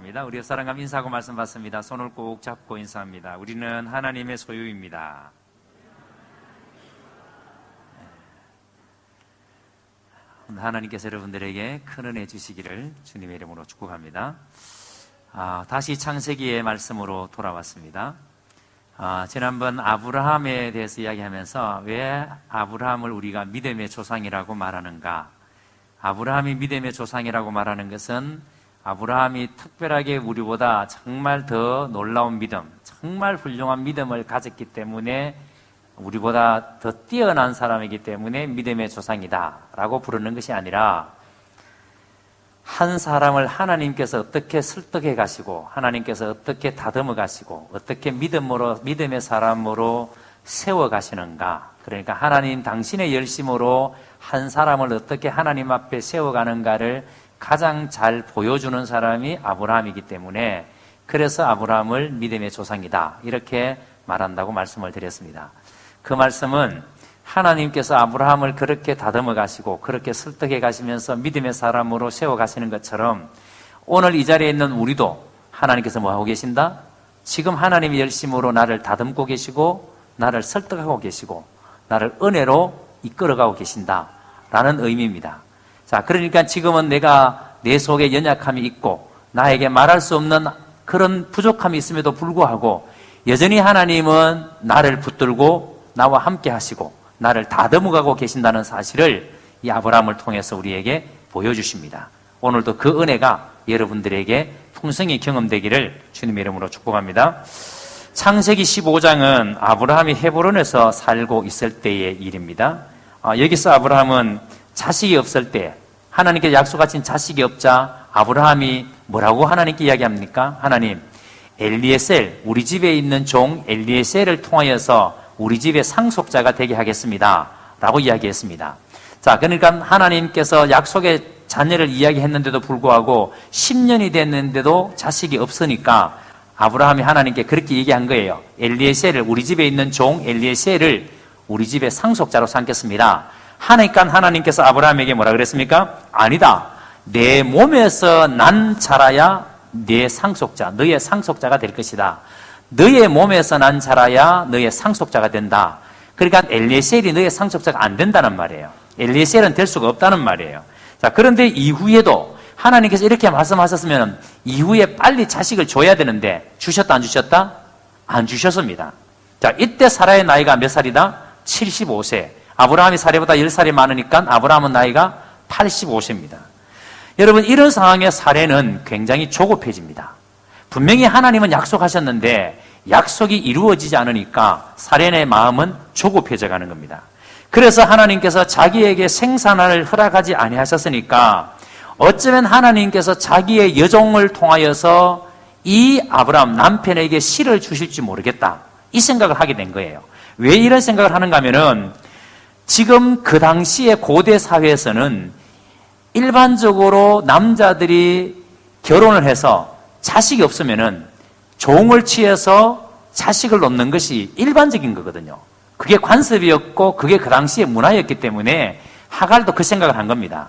감사합니다. 우리 옆사람과 인사하고 말씀 받습니다. 손을 꼭 잡고 인사합니다. 우리는 하나님의 소유입니다. 하나님께서 여러분들에게 큰 은혜 주시기를 주님의 이름으로 축복합니다. 다시 창세기의 말씀으로 돌아왔습니다. 지난번 아브라함에 대해서 이야기하면서 왜 아브라함을 우리가 믿음의 조상이라고 말하는가? 아브라함이 믿음의 조상이라고 말하는 것은 아브라함이 특별하게 우리보다 정말 더 놀라운 믿음, 정말 훌륭한 믿음을 가졌기 때문에 우리보다 더 뛰어난 사람이기 때문에 믿음의 조상이다 라고 부르는 것이 아니라 한 사람을 하나님께서 어떻게 설득해 가시고 하나님께서 어떻게 다듬어 가시고 어떻게 믿음의 사람으로 세워 가시는가, 그러니까 하나님 당신의 열심으로 한 사람을 어떻게 하나님 앞에 세워가는가를 가장 잘 보여주는 사람이 아브라함이기 때문에 그래서 아브라함을 믿음의 조상이다 이렇게 말한다고 말씀을 드렸습니다. 그 말씀은 하나님께서 아브라함을 그렇게 다듬어 가시고 그렇게 설득해 가시면서 믿음의 사람으로 세워 가시는 것처럼 오늘 이 자리에 있는 우리도 하나님께서 뭐 하고 계신다? 지금 하나님의 열심으로 나를 다듬고 계시고 나를 설득하고 계시고 나를 은혜로 이끌어가고 계신다라는 의미입니다. 자, 그러니까 지금은 내가 내 속에 연약함이 있고 나에게 말할 수 없는 그런 부족함이 있음에도 불구하고 여전히 하나님은 나를 붙들고 나와 함께 하시고 나를 다듬어가고 계신다는 사실을 이 아브라함을 통해서 우리에게 보여주십니다. 오늘도 그 은혜가 여러분들에게 풍성히 경험되기를 주님의 이름으로 축복합니다. 창세기 15장은 아브라함이 헤브론에서 살고 있을 때의 일입니다. 여기서 아브라함은 자식이 없을 때 하나님께 약속하신 자식이 없자 아브라함이 뭐라고 하나님께 이야기합니까? 하나님, 엘리에셀, 우리 집에 있는 종 엘리에셀을 통하여서 우리 집의 상속자가 되게 하겠습니다 라고 이야기했습니다. 자, 그러니까 하나님께서 약속의 자녀를 이야기했는데도 불구하고 10년이 됐는데도 자식이 없으니까 아브라함이 하나님께 그렇게 얘기한 거예요. 엘리에셀을, 우리 집에 있는 종 엘리에셀을 우리 집의 상속자로 삼겠습니다. 하니까 하나님께서 아브라함에게 뭐라 그랬습니까? 아니다. 내 몸에서 난 자라야 내 상속자, 너의 상속자가 될 것이다. 너의 몸에서 난 자라야 너의 상속자가 된다. 그러니까 엘리에셀이 너의 상속자가 안 된다는 말이에요. 엘리에셀은 될 수가 없다는 말이에요. 자, 그런데 이후에도 하나님께서 이렇게 말씀하셨으면 이후에 빨리 자식을 줘야 되는데 주셨다 안 주셨다? 안 주셨습니다. 자, 이때 사라의 나이가 몇 살이다? 75세. 아브라함이 사례보다 10살이 많으니까 아브라함은 나이가 85세입니다. 여러분, 이런 상황에 사례는 굉장히 조급해집니다. 분명히 하나님은 약속하셨는데 약속이 이루어지지 않으니까 사례의 마음은 조급해져 가는 겁니다. 그래서 하나님께서 자기에게 생산을 허락하지 아니하셨으니까 어쩌면 하나님께서 자기의 여종을 통하여서 이 아브라함 남편에게 씨를 주실지 모르겠다, 이 생각을 하게 된 거예요. 왜 이런 생각을 하는가 하면은 지금 그 당시에 고대 사회에서는 일반적으로 남자들이 결혼을 해서 자식이 없으면은 종을 취해서 자식을 놓는 것이 일반적인 거거든요. 그게 관습이었고 그게 그 당시의 문화였기 때문에 하갈도 그 생각을 한 겁니다.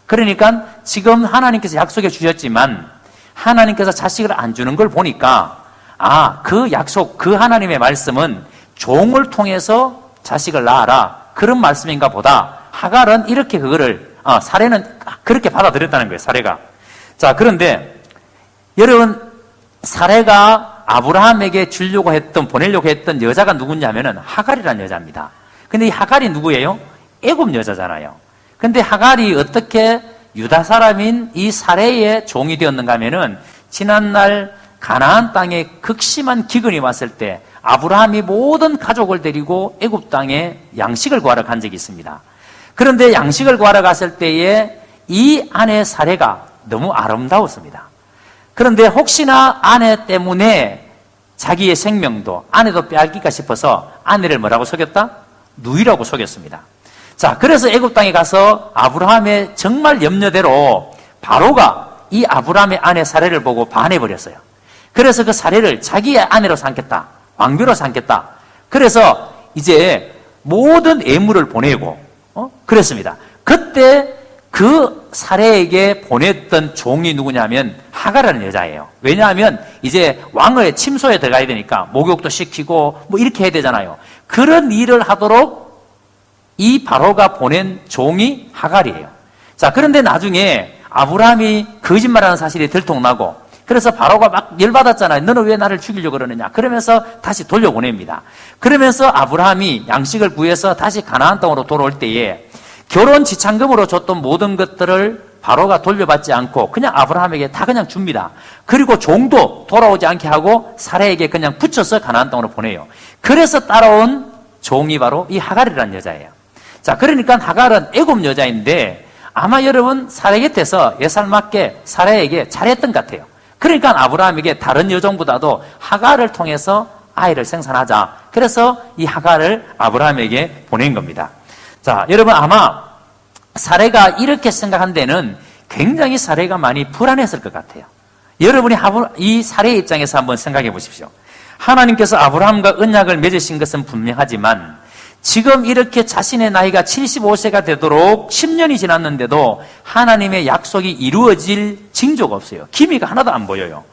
그러니까 지금 하나님께서 약속해 주셨지만 하나님께서 자식을 안 주는 걸 보니까 그 약속, 그 하나님의 말씀은 종을 통해서 자식을 낳아라, 그런 말씀인가 보다. 하갈은 이렇게 그거를 사례는 그렇게 받아들였다는 거예요. 사례가. 자, 그런데 여러분, 사례가 아브라함에게 보내려고 했던 여자가 누구냐면은 하갈이라는 여자입니다. 근데 이 하갈이 누구예요? 애굽 여자잖아요. 근데 하갈이 어떻게 유다 사람인 이 사례의 종이 되었는가 하면은 지난날 가나안 땅에 극심한 기근이 왔을 때 아브라함이 모든 가족을 데리고 애굽 땅에 양식을 구하러 간 적이 있습니다. 그런데 양식을 구하러 갔을 때에 이 아내 사례가 너무 아름다웠습니다. 그런데 혹시나 아내 때문에 자기의 생명도, 아내도 빼앗길까 싶어서 아내를 뭐라고 속였다? 누이라고 속였습니다. 자, 그래서 애굽 땅에 가서 아브라함의 정말 염려대로 바로가 이 아브라함의 아내 사례를 보고 반해버렸어요. 그래서 그 사례를 자기의 아내로 삼겠다, 왕비로 삼겠다. 그래서 이제 모든 애물을 보내고 그랬습니다. 그때 그 사레에게 보냈던 종이 누구냐면 하가라는 여자예요. 왜냐하면 이제 왕의 침소에 들어가야 되니까 목욕도 시키고 뭐 이렇게 해야 되잖아요. 그런 일을 하도록 이 바로가 보낸 종이 하갈이에요. 자, 그런데 나중에 아브라함이 거짓말하는 사실이 들통나고, 그래서 바로가 막 열받았잖아요. 너는 왜 나를 죽이려고 그러느냐. 그러면서 다시 돌려보냅니다. 그러면서 아브라함이 양식을 구해서 다시 가나안 땅으로 돌아올 때에 결혼 지참금으로 줬던 모든 것들을 바로가 돌려받지 않고 그냥 아브라함에게 다 그냥 줍니다. 그리고 종도 돌아오지 않게 하고 사레에게 그냥 붙여서 가나안 땅으로 보내요. 그래서 따라온 종이 바로 이 하갈이라는 여자예요. 자, 그러니까 하갈은 애굽 여자인데 아마 여러분 사레 곁에서 예살맞게 사레에게 잘했던 것 같아요. 그러니까 아브라함에게 다른 여종보다도 하갈을 통해서 아이를 생산하자. 그래서 이 하갈을 아브라함에게 보낸 겁니다. 자, 여러분 아마 사레가 이렇게 생각한 데는 굉장히 사레가 많이 불안했을 것 같아요. 여러분이 이 사레의 입장에서 한번 생각해 보십시오. 하나님께서 아브라함과 언약을 맺으신 것은 분명하지만 지금 이렇게 자신의 나이가 75세가 되도록 10년이 지났는데도 하나님의 약속이 이루어질 징조가 없어요. 기미가 하나도 안 보여요.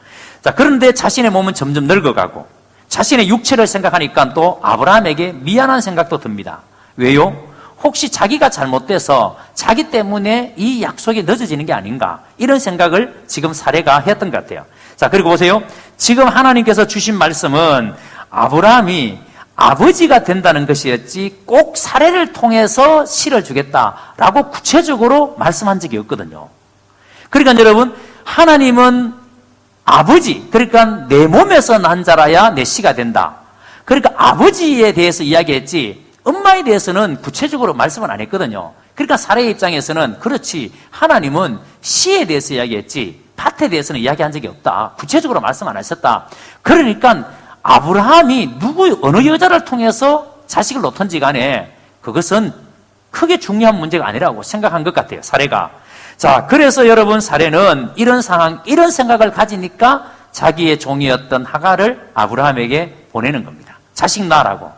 자, 그런데 자신의 몸은 점점 늙어가고 자신의 육체를 생각하니까 또 아브라함에게 미안한 생각도 듭니다. 왜요? 혹시 자기가 잘못돼서 자기 때문에 이 약속이 늦어지는 게 아닌가, 이런 생각을 지금 사레가 했던 것 같아요. 자, 그리고 보세요. 지금 하나님께서 주신 말씀은 아브라함이 아버지가 된다는 것이었지 꼭 사레를 통해서 씨를 주겠다라고 구체적으로 말씀한 적이 없거든요. 그러니까 여러분, 하나님은 아버지, 그러니까 내 몸에서 난 자라야 내 씨가 된다. 그러니까 아버지에 대해서 이야기했지 엄마에 대해서는 구체적으로 말씀을 안 했거든요. 그러니까 사레의 입장에서는 그렇지, 하나님은 씨에 대해서 이야기했지 밭에 대해서는 이야기한 적이 없다. 구체적으로 말씀 안 하셨다. 그러니까 아브라함이 어느 여자를 통해서 자식을 놓던지 간에 그것은 크게 중요한 문제가 아니라고 생각한 것 같아요, 사레가. 자, 그래서 여러분 사레는 이런 상황, 이런 생각을 가지니까 자기의 종이었던 하갈을 아브라함에게 보내는 겁니다. 자식 낳으라고.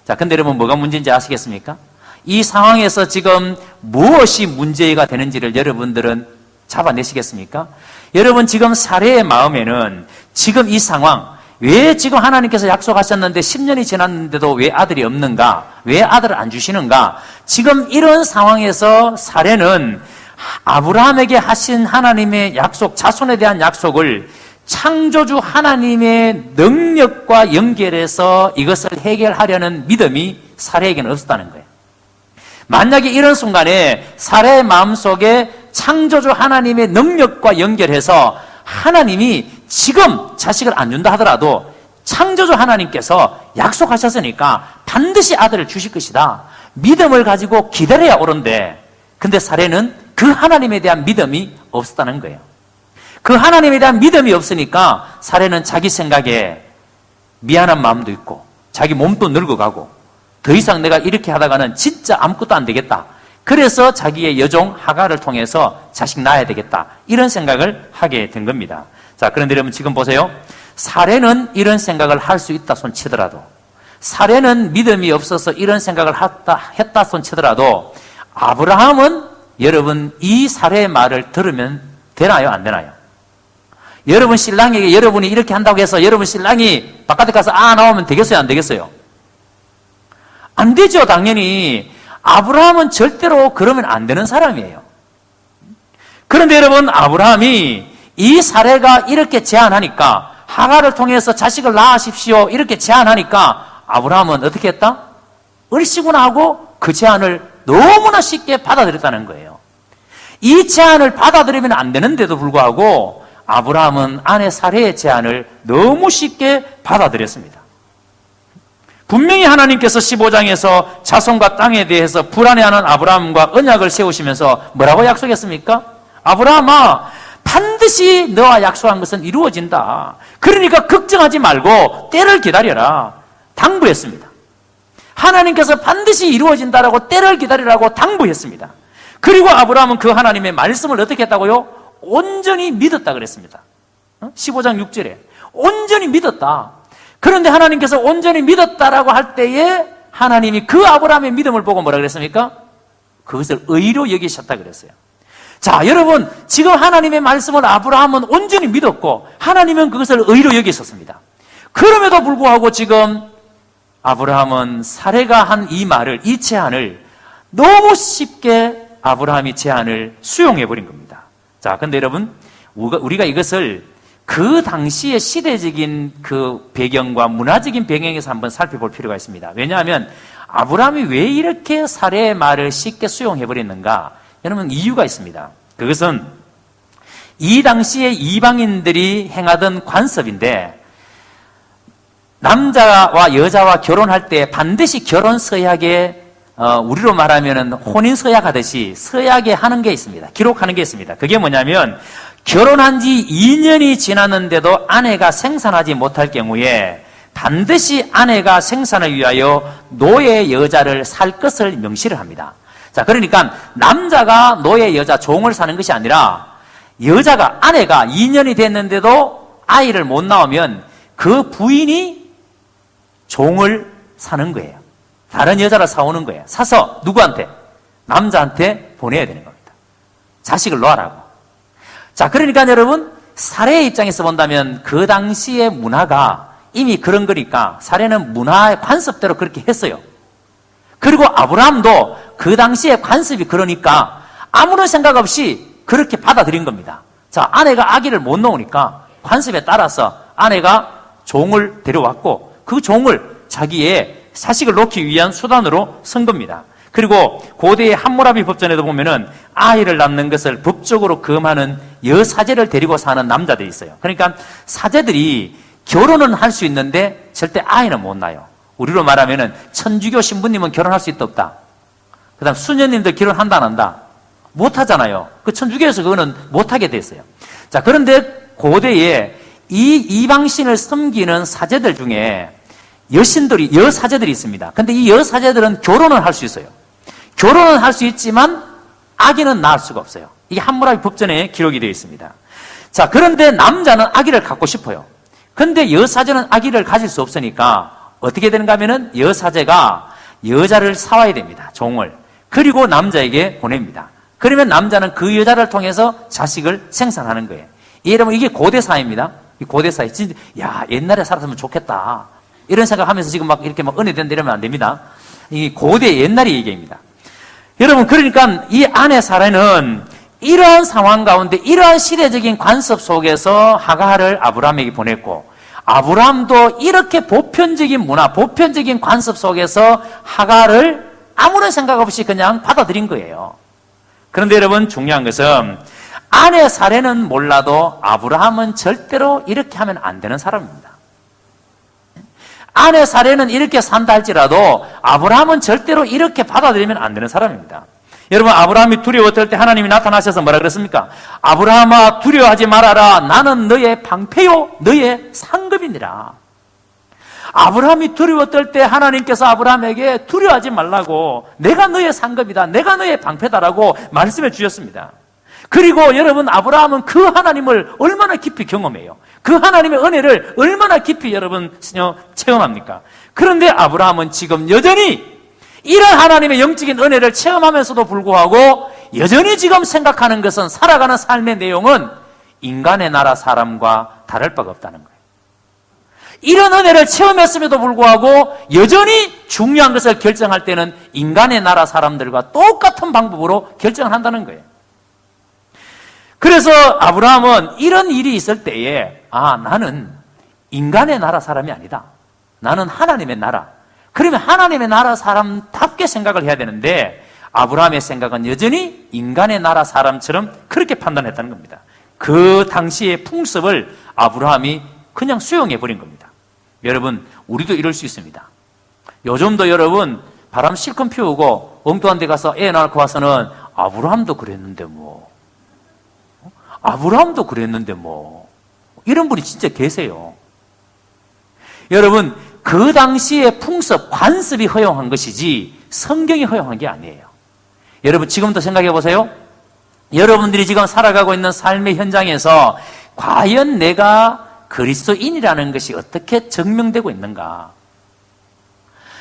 자, 근데 여러분 뭐가 문제인지 아시겠습니까? 이 상황에서 지금 무엇이 문제가 되는지를 여러분들은 잡아내시겠습니까? 여러분 지금 사레의 마음에는 지금 이 상황, 왜 지금 하나님께서 약속하셨는데 10년이 지났는데도 왜 아들이 없는가? 왜 아들을 안 주시는가? 지금 이런 상황에서 사레는 아브라함에게 하신 하나님의 약속, 자손에 대한 약속을 창조주 하나님의 능력과 연결해서 이것을 해결하려는 믿음이 사레에게는 없었다는 거예요. 만약에 이런 순간에 사레의 마음속에 창조주 하나님의 능력과 연결해서 하나님이 지금 자식을 안 준다 하더라도 창조주 하나님께서 약속하셨으니까 반드시 아들을 주실 것이다, 믿음을 가지고 기다려야 옳은데, 근데 사레는 그 하나님에 대한 믿음이 없었다는 거예요. 그 하나님에 대한 믿음이 없으니까 사레는 자기 생각에 미안한 마음도 있고 자기 몸도 늙어가고 더 이상 내가 이렇게 하다가는 진짜 아무것도 안 되겠다. 그래서 자기의 여종 하갈을 통해서 자식 낳아야 되겠다, 이런 생각을 하게 된 겁니다. 자, 그런데 여러분 지금 보세요. 사레는 이런 생각을 할 수 있다 손치더라도, 사레는 믿음이 없어서 이런 생각을 했다 손치더라도, 아브라함은 여러분 이 사레의 말을 들으면 되나요, 안 되나요? 여러분 신랑에게 여러분이 이렇게 한다고 해서 여러분 신랑이 바깥에 가서 나오면 되겠어요, 안 되겠어요? 안 되죠, 당연히. 아브라함은 절대로 그러면 안 되는 사람이에요. 그런데 여러분, 아브라함이 이 사례가 이렇게 제안하니까, 하갈을 통해서 자식을 낳으십시오 이렇게 제안하니까 아브라함은 어떻게 했다? 을씨구나 하고 그 제안을 너무나 쉽게 받아들였다는 거예요. 이 제안을 받아들이면 안 되는데도 불구하고 아브라함은 아내 사레의 제안을 너무 쉽게 받아들였습니다. 분명히 하나님께서 15장에서 자손과 땅에 대해서 불안해하는 아브라함과 언약을 세우시면서 뭐라고 약속했습니까? 아브라함아, 반드시 너와 약속한 것은 이루어진다. 그러니까 걱정하지 말고 때를 기다려라, 당부했습니다. 하나님께서 반드시 이루어진다라고 때를 기다리라고 당부했습니다. 그리고 아브라함은 그 하나님의 말씀을 어떻게 했다고요? 온전히 믿었다 그랬습니다. 15장 6절에 온전히 믿었다. 그런데 하나님께서 온전히 믿었다라고 할 때에 하나님이 그 아브라함의 믿음을 보고 뭐라 그랬습니까? 그것을 의로 여기셨다 그랬어요. 자, 여러분, 지금 하나님의 말씀을 아브라함은 온전히 믿었고 하나님은 그것을 의로 여기셨습니다. 그럼에도 불구하고 지금 아브라함은 사레가 한 이 말을, 이 제안을 너무 쉽게 아브라함이 제안을 수용해버린 겁니다. 자, 근데 여러분, 우리가 이것을 그 당시의 시대적인 그 배경과 문화적인 배경에서 한번 살펴볼 필요가 있습니다. 왜냐하면 아브라함이 왜 이렇게 사레의 말을 쉽게 수용해버렸는가? 여러분, 이유가 있습니다. 그것은 이 당시에 이방인들이 행하던 관습인데, 남자와 여자와 결혼할 때 반드시 결혼 서약에 우리로 말하면 혼인 서약 하듯이 서약에 하는 게 있습니다. 기록하는 게 있습니다. 그게 뭐냐면 결혼한 지 2년이 지났는데도 아내가 생산하지 못할 경우에 반드시 아내가 생산을 위하여 노예 여자를 살 것을 명시를 합니다. 자, 그러니까 남자가 노예 여자 종을 사는 것이 아니라 여자가, 아내가 2년이 됐는데도 아이를 못 낳으면 그 부인이 종을 사는 거예요. 다른 여자를 사오는 거예요. 사서 누구한테? 남자한테 보내야 되는 겁니다. 자식을 놓아라고. 자, 그러니까 여러분, 사례의 입장에서 본다면 그 당시의 문화가 이미 그런 거니까 사례는 문화의 관습대로 그렇게 했어요. 그리고 아브라함도 그 당시의 관습이 그러니까 아무런 생각 없이 그렇게 받아들인 겁니다. 자, 아내가 아기를 못 놓으니까 관습에 따라서 아내가 종을 데려왔고 그 종을 자기의 자식을 놓기 위한 수단으로 쓴 겁니다. 그리고 고대의 함무라비 법전에도 보면은 아이를 낳는 것을 법적으로 금하는 여사제를 데리고 사는 남자들이 있어요. 그러니까 사제들이 결혼은 할 수 있는데 절대 아이는 못 낳아요. 우리로 말하면은 천주교 신부님은 결혼할 수 있다 없다. 그 다음 수녀님들 결혼한다 안 한다? 못 하잖아요. 그 천주교에서 그거는 못 하게 됐어요. 자, 그런데 고대에 이 이방신을 섬기는 사제들 중에 여사제들이 있습니다. 근데 이 여사제들은 결혼을 할 수 있어요. 결혼은 할 수 있지만 아기는 낳을 수가 없어요. 이게 함무라비 법전에 기록이 되어 있습니다. 자, 그런데 남자는 아기를 갖고 싶어요. 근데 여사제는 아기를 가질 수 없으니까 어떻게 되는가 하면은 여사제가 여자를 사와야 됩니다. 종을. 그리고 남자에게 보냅니다. 그러면 남자는 그 여자를 통해서 자식을 생산하는 거예요. 여러분, 이게 고대사입니다. 이 고대사에 진짜, 야, 옛날에 살았으면 좋겠다. 이런 생각하면서 지금 막 이렇게 막 은혜된다 이러면 안 됩니다. 이 고대 옛날의 얘기입니다. 여러분, 그러니까 이 아내 사례는 이러한 상황 가운데 이러한 시대적인 관습 속에서 하가를 아브라함에게 보냈고, 아브라함도 이렇게 보편적인 문화, 보편적인 관습 속에서 하가를 아무런 생각 없이 그냥 받아들인 거예요. 그런데 여러분, 중요한 것은 아내 사례는 몰라도 아브라함은 절대로 이렇게 하면 안 되는 사람입니다. 아내 사례는 이렇게 산다 할지라도 아브라함은 절대로 이렇게 받아들이면 안 되는 사람입니다. 여러분, 아브라함이 두려웠을 때 하나님이 나타나셔서 뭐라 그랬습니까? 아브라함아, 두려워하지 말아라. 나는 너의 방패요 너의 상급이니라. 아브라함이 두려웠을 때 하나님께서 아브라함에게 두려워하지 말라고, 내가 너의 상급이다, 내가 너의 방패다라고 말씀해 주셨습니다. 그리고 여러분, 아브라함은 그 하나님을 얼마나 깊이 경험해요. 그 하나님의 은혜를 얼마나 깊이 여러분 체험합니까? 그런데 아브라함은 지금 여전히 이런 하나님의 영적인 은혜를 체험하면서도 불구하고 여전히 지금 생각하는 것은, 살아가는 삶의 내용은 인간의 나라 사람과 다를 바가 없다는 거예요. 이런 은혜를 체험했음에도 불구하고 여전히 중요한 것을 결정할 때는 인간의 나라 사람들과 똑같은 방법으로 결정을 한다는 거예요. 그래서 아브라함은 이런 일이 있을 때에, 나는 인간의 나라 사람이 아니다. 나는 하나님의 나라. 그러면 하나님의 나라 사람답게 생각을 해야 되는데, 아브라함의 생각은 여전히 인간의 나라 사람처럼 그렇게 판단했다는 겁니다. 그 당시의 풍습을 아브라함이 그냥 수용해버린 겁니다. 여러분, 우리도 이럴 수 있습니다. 요즘도 여러분, 바람 실컷 피우고 엉뚱한 데 가서 애 낳고 와서는 아브라함도 그랬는데 아브라함도 그랬는데 이런 분이 진짜 계세요. 여러분, 그 당시의 풍습, 관습이 허용한 것이지 성경이 허용한 게 아니에요. 여러분, 지금도 생각해 보세요. 여러분들이 지금 살아가고 있는 삶의 현장에서 과연 내가 그리스도인이라는 것이 어떻게 증명되고 있는가?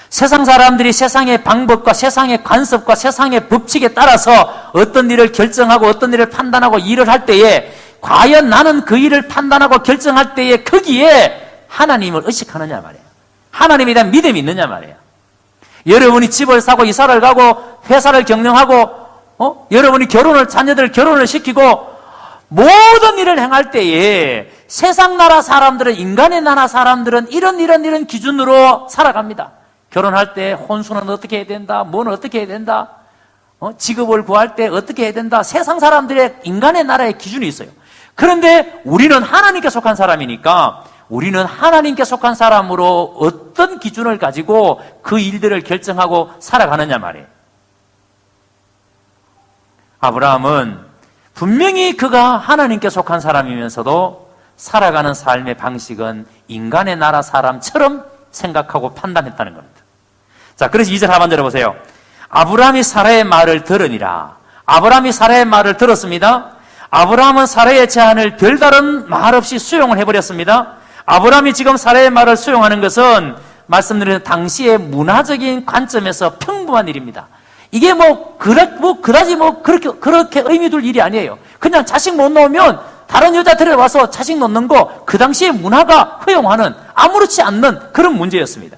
세상 사람들이 세상의 방법과 세상의 관습과 세상의 법칙에 따라서 어떤 일을 결정하고 어떤 일을 판단하고 일을 할 때에 과연 나는 그 일을 판단하고 결정할 때에 거기에 하나님을 의식하느냐 말이에요. 하나님에 대한 믿음이 있느냐 말이에요. 여러분이 집을 사고 이사를 가고 회사를 경영하고 여러분이 자녀들 결혼을 시키고 모든 일을 행할 때에 세상 나라 사람들은, 인간의 나라 사람들은 이런 기준으로 살아갑니다. 결혼할 때 혼수는 어떻게 해야 된다, 뭐는 어떻게 해야 된다, 직업을 구할 때 어떻게 해야 된다. 세상 사람들의, 인간의 나라의 기준이 있어요. 그런데 우리는 하나님께 속한 사람이니까 우리는 하나님께 속한 사람으로 어떤 기준을 가지고 그 일들을 결정하고 살아가느냐 말이에요. 아브라함은 분명히 그가 하나님께 속한 사람이면서도 살아가는 삶의 방식은 인간의 나라 사람처럼 생각하고 판단했다는 겁니다. 자, 그래서 2절 하반절에 보세요. 아브라함이 사라의 말을 들으니라. 아브라함이 사라의 말을 들었습니다. 아브라함은 사라의 제안을 별다른 말 없이 수용을 해버렸습니다. 아브라함이 지금 사라의 말을 수용하는 것은 말씀드린 당시의 문화적인 관점에서 평범한 일입니다. 이게 그다지 그렇게 의미 둘 일이 아니에요. 그냥 자식 못 낳으면 다른 여자 데려와서 자식 놓는 거, 그 당시의 문화가 허용하는, 아무렇지 않는 그런 문제였습니다.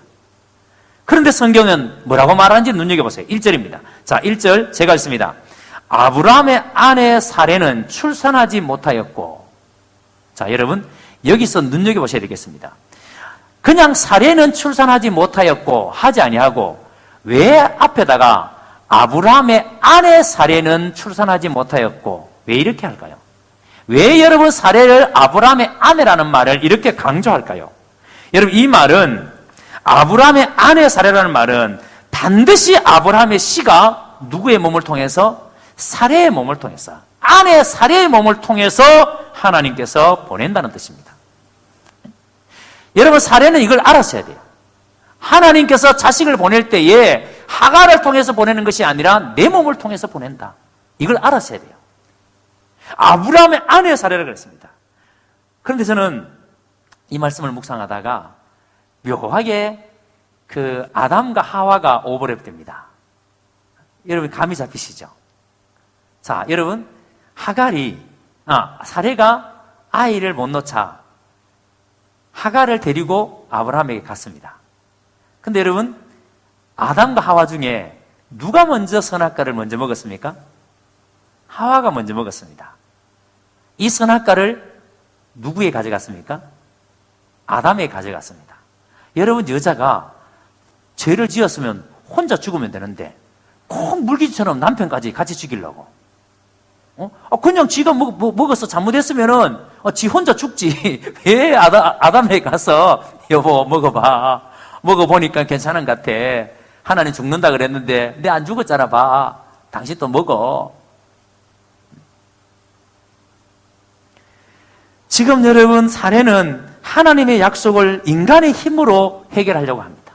그런데 성경은 뭐라고 말하는지 눈여겨보세요. 1절입니다. 자, 1절 제가 읽습니다. 아브라함의 아내 사레는 출산하지 못하였고. 자, 여러분 여기서 눈여겨보셔야 되겠습니다. 그냥 사레는 출산하지 못하였고 하지 아니하고 왜 앞에다가 아브라함의 아내 사레는 출산하지 못하였고, 왜 이렇게 할까요? 왜 여러분 사레를 아브라함의 아내라는 말을 이렇게 강조할까요? 여러분 이 말은, 아브라함의 아내 사레라는 말은 반드시 아브라함의 씨가 누구의 몸을 통해서? 사레의 몸을 통해서, 아내 사레의 몸을 통해서 하나님께서 보낸다는 뜻입니다. 여러분 사레는 이걸 알았어야 돼요. 하나님께서 자식을 보낼 때에 하갈을 통해서 보내는 것이 아니라 내 몸을 통해서 보낸다. 이걸 알았어야 돼요. 아브라함의 아내 사레라 그랬습니다. 그런데 저는 이 말씀을 묵상하다가 묘하게 그 아담과 하와가 오버랩됩니다. 여러분 감이 잡히시죠? 자, 여러분 사레가 아이를 못 놓자 하갈을 데리고 아브라함에게 갔습니다. 근데 여러분 아담과 하와 중에 누가 먼저 선악과를 먼저 먹었습니까? 하와가 먼저 먹었습니다. 이 선악과를 누구에 가져갔습니까? 아담에게 가져갔습니다. 여러분 여자가 죄를 지었으면 혼자 죽으면 되는데 꼭 물기처럼 남편까지 같이 죽이려고. 그냥 지가 먹어서 잘못했으면은 지 혼자 죽지. 왜 아담에게 가서 여보 먹어봐. 먹어보니까 괜찮은 것 같아. 하나님 죽는다 그랬는데 내 안 죽었잖아 봐. 당신 또 먹어. 지금 여러분 사례는 하나님의 약속을 인간의 힘으로 해결하려고 합니다.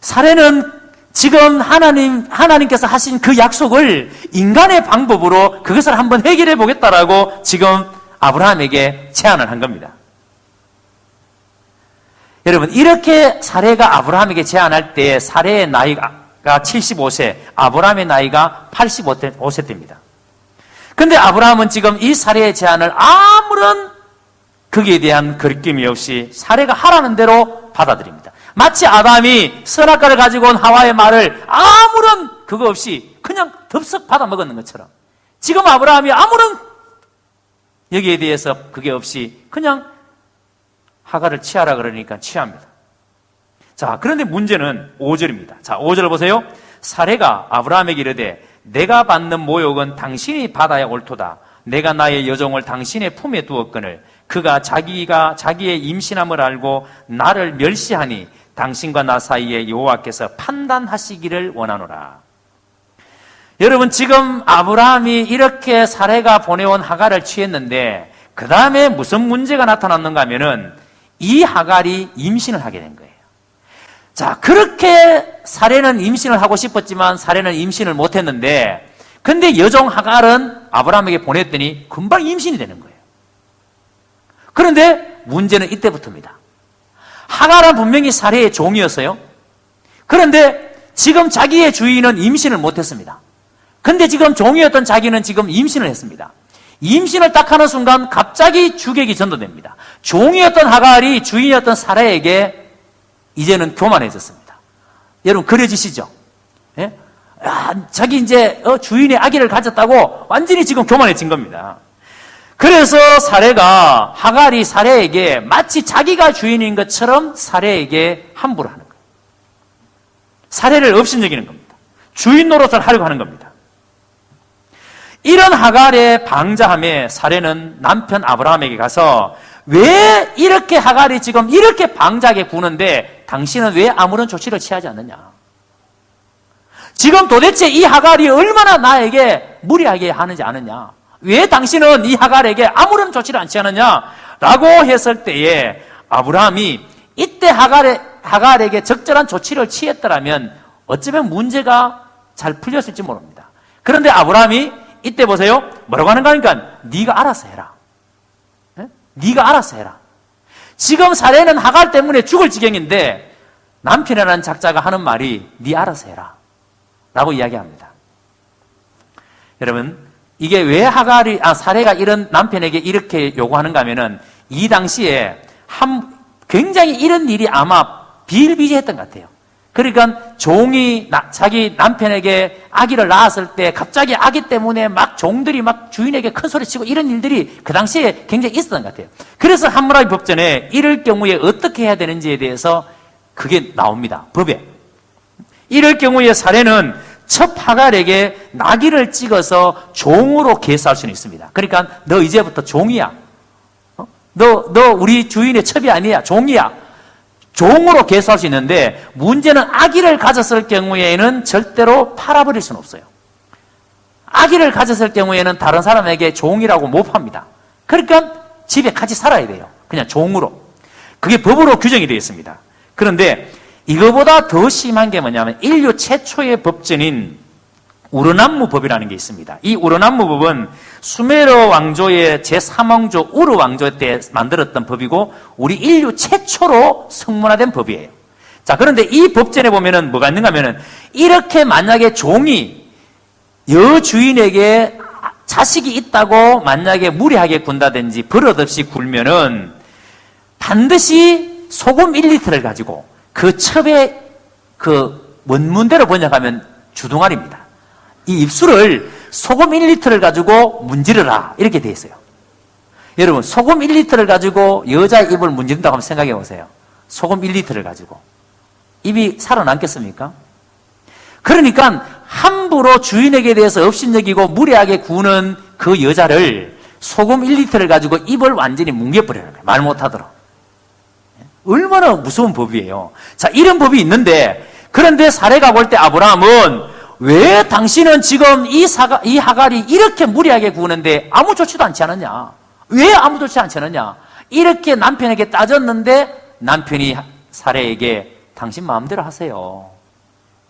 사례는 지금 하나님께서 하신 그 약속을 인간의 방법으로 그것을 한번 해결해 보겠다라고 지금 아브라함에게 제안을 한 겁니다. 여러분 이렇게 사례가 아브라함에게 제안할 때 사례의 나이가 75세, 아브라함의 나이가 85세 때입니다. 근데 아브라함은 지금 이 사례의 제안을 아무런 거기에 대한 거리낌이 없이 사례가 하라는 대로 받아들입니다. 마치 아담이 선악과를 가지고 온 하와의 말을 아무런 그거 없이 그냥 덥석 받아먹었는 것처럼 지금 아브라함이 아무런 여기에 대해서 그게 없이 그냥 하갈을 취하라 그러니까 취합니다. 자, 그런데 문제는 5절입니다. 자, 5절을 보세요. 사례가 아브라함에게 이르되 내가 받는 모욕은 당신이 받아야 옳도다. 내가 나의 여종을 당신의 품에 두었거늘 그가 자기의 임신함을 알고 나를 멸시하니 당신과 나 사이에 여호와께서 판단하시기를 원하노라. 여러분 지금 아브라함이 이렇게 사례가 보내온 하갈을 취했는데 그 다음에 무슨 문제가 나타났는가 하면은 이 하갈이 임신을 하게 된 거예요. 자, 그렇게 사례는 임신을 하고 싶었지만 사례는 임신을 못했는데 근데 여종 하갈은 아브라함에게 보냈더니 금방 임신이 되는 거예요. 그런데 문제는 이때부터입니다. 하갈은 분명히 사레의 종이었어요. 그런데 지금 자기의 주인은 임신을 못했습니다. 근데 지금 종이었던 자기는 지금 임신을 했습니다. 임신을 딱 하는 순간 갑자기 주객이 전도됩니다. 종이었던 하갈이 주인이었던 사라에게 이제는 교만해졌습니다. 여러분 그려지시죠? 예? 자기 이제 주인의 아기를 가졌다고 완전히 지금 교만해진 겁니다. 그래서 사레가 하갈이 사레에게 마치 자기가 주인인 것처럼 사레에게 함부로 하는 거예요. 사레를 업신여기는 겁니다. 주인 노릇을 하려고 하는 겁니다. 이런 하갈의 방자함에 사레는 남편 아브라함에게 가서 왜 이렇게 하갈이 지금 이렇게 방자하게 구는데 당신은 왜 아무런 조치를 취하지 않느냐? 지금 도대체 이 하갈이 얼마나 나에게 무리하게 하는지 아느냐? 왜 당신은 이 하갈에게 아무런 조치를 안 취하느냐? 라고 했을 때에 아브라함이 이때 하갈에게 적절한 조치를 취했더라면 어쩌면 문제가 잘 풀렸을지 모릅니다. 그런데 아브라함이 이때 보세요. 뭐라고 하는가 하니까 네가 알아서 해라. 네? 네가 알아서 해라. 지금 사레는 하갈 때문에 죽을 지경인데 남편이라는 작자가 하는 말이 네 알아서 해라 라고 이야기합니다. 여러분 이게 왜 사레가 이런 남편에게 이렇게 요구하는가 하면은 이 당시에 굉장히 이런 일이 아마 비일비재했던 것 같아요. 그러니까 종이 자기 남편에게 아기를 낳았을 때 갑자기 아기 때문에 막 종들이 막 주인에게 큰 소리 치고 이런 일들이 그 당시에 굉장히 있었던 것 같아요. 그래서 함무라비 법전에 이럴 경우에 어떻게 해야 되는지에 대해서 그게 나옵니다. 법에. 이럴 경우에 사례는 첩 하갈에게 나귀를 찍어서 종으로 계수할 수는 있습니다. 그러니까 너 이제부터 종이야. 너 우리 주인의 첩이 아니야. 종이야. 종으로 계수할 수 있는데 문제는 아기를 가졌을 경우에는 절대로 팔아버릴 수는 없어요. 아기를 가졌을 경우에는 다른 사람에게 종이라고 못 팝니다. 그러니까 집에 같이 살아야 돼요. 그냥 종으로. 그게 법으로 규정이 되어 있습니다. 그런데 이거보다 더 심한 게 뭐냐면 인류 최초의 법전인 우르남무법이라는 게 있습니다. 이 우르남무법은 수메르 왕조의 제3왕조 우르 왕조 때 만들었던 법이고 우리 인류 최초로 성문화된 법이에요. 자, 그런데 이 법전에 보면은 뭐가 있는가 하면은 이렇게 만약에 종이 여주인에게 자식이 있다고 만약에 무리하게 군다든지 버릇없이 굴면은 반드시 소금 1리터를 가지고 그 첩의 그 원문대로 번역하면 주둥아리입니다. 이 입술을 소금 1리터를 가지고 문지르라 이렇게 되어 있어요. 여러분 소금 1리터를 가지고 여자의 입을 문지른다고 한번 생각해 보세요. 소금 1리터를 가지고 입이 살아남겠습니까? 그러니까 함부로 주인에게 대해서 업신여기고 무례하게 구는 그 여자를 소금 1리터를 가지고 입을 완전히 뭉개버리는 거예요. 말 못하도록. 얼마나 무서운 법이에요. 자, 이런 법이 있는데 그런데 사례가 볼 때 아브라함은 왜 당신은 지금 이 하갈이 이렇게 무리하게 구는데 아무 조치도 않지 않았냐? 왜 아무 조치 않지 않았냐? 이렇게 남편에게 따졌는데 남편이 사례에게 당신 마음대로 하세요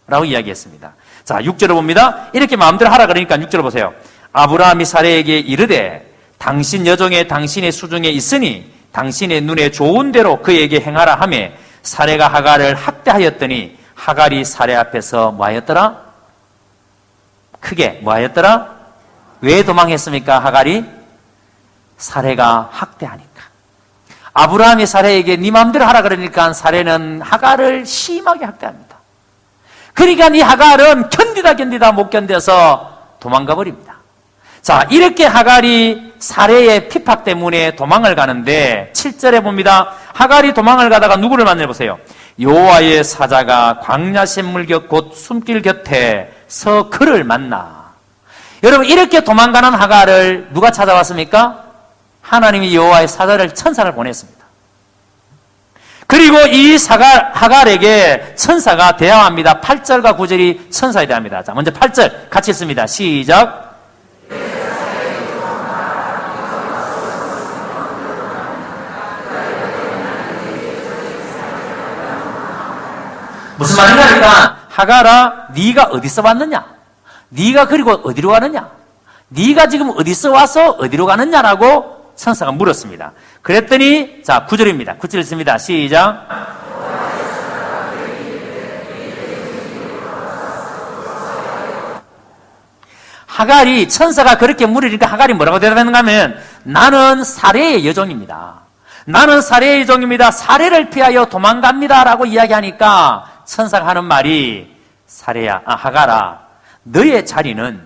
라고 이야기했습니다. 자, 6절을 봅니다. 이렇게 마음대로 하라 그러니까 6절을 보세요. 아브라함이 사례에게 이르되 당신 여종의 당신의 수중에 있으니 당신의 눈에 좋은 대로 그에게 행하라 하며 사례가 하갈을 학대하였더니 하갈이 사례 앞에서 뭐 하였더라? 크게 뭐 하였더라? 왜 도망했습니까? 하갈이? 사례가 학대하니까. 아브라함이 사례에게 네 마음대로 하라 그러니까 사례는 하갈을 심하게 학대합니다. 그러니까 이 하갈은 견디다 못 견뎌서 도망가 버립니다. 자, 이렇게 하갈이 사례의 피팍 때문에 도망을 가는데 7절에 봅니다. 하갈이 도망을 가다가 누구를 만나보세요. 여호와의 사자가 광야 샘물 곁 곧 숨길 곁에서 그를 만나. 여러분 이렇게 도망가는 하갈을 누가 찾아왔습니까? 하나님이 여호와의 사자를 천사를 보냈습니다. 그리고 이 하갈에게 천사가 대화합니다. 8절과 9절이 천사에 대합니다. 자, 먼저 8절 같이 읽습니다. 시작. 무슨 말인가 하니까 하갈아 네가 어디서 왔느냐? 네가 그리고 어디로 가느냐? 네가 지금 어디서 와서 어디로 가느냐라고 천사가 물었습니다. 그랬더니 자 9절입니다. 9절 읽습니다. 시작. 하갈이 천사가 그렇게 물으니까 하갈이 뭐라고 대답했는가 하면 나는 사레의 여종입니다. 나는 사레의 여종입니다. 사레를 피하여 도망갑니다 라고 이야기하니까 천사가 하는 말이 사레야, 하갈아, 너의 자리는